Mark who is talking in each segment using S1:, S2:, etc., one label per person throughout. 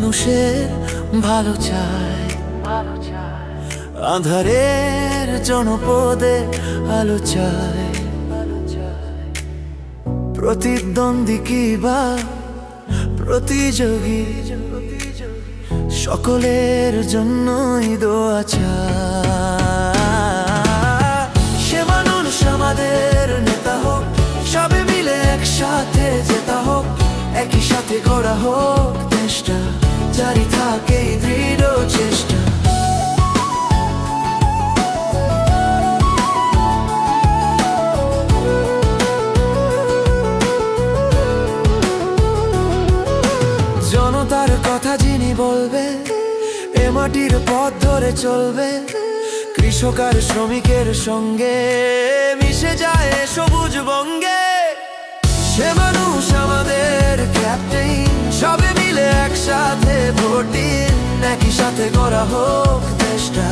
S1: মানুষের ভালো চায়, আঁধারের জনপদে আলো চায়। প্রতিদ্বন্দ্বী কিবা প্রতিযোগী সকলের জন্যই দোয়া চায়। সে মানুষ আমাদের নেতা হোক, সবে মিলে একসাথে জেতা হোক, একই সাথে গড়া হোক দেশটা, জারি থাকে দৃঢ় চেষ্টা। জনতার কথা যিনি বলবে, এ মাটির পথ ধরে চলবে, কৃষক আর শ্রমিকের সঙ্গে মিশে যায় সবুজ বঙ্গে। সে মানুষ আমাদের ক্যাপ্টেন, সবে মিলে একসাথে ভোট দিন, একই সাথে গড়া হোক দেশটা,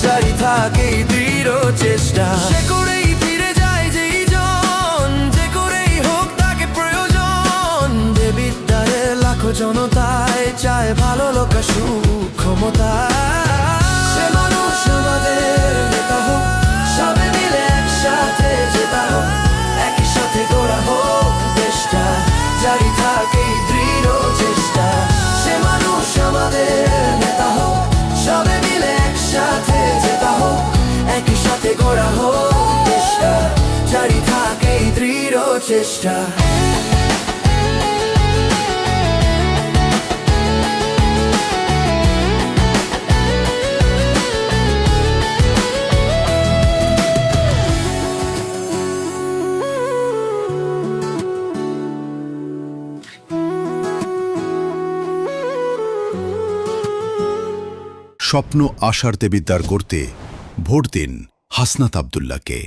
S1: জারি থাকে দৃঢ় চেষ্টা। সে করেই ফিরে যায় যেই জন, যে করেই হোক তাকে প্রয়োজন। দেবিদ্বারের লাখো জনতায় চায় ভালো লোক সুক্ষমতা। সে মানুষ আমাদের নেতা হোক, সবে মিলে একসাথে জেতা হোক, একই সাথে গড়া হোক দেশটা, জারি থাকে দৃঢ় চেষ্টা। সে মানুষ আমাদের নেতা হোক, সবে মিলে একসাথে জেতা হোক, একই সাথে গড়া হোক দেশটা, জারি থাকে দৃঢ় চেষ্টা।
S2: স্বপ্ন আশার দেবিদ্বার করতে ভোট দিন হাসনাত আব্দুল্লাহকে।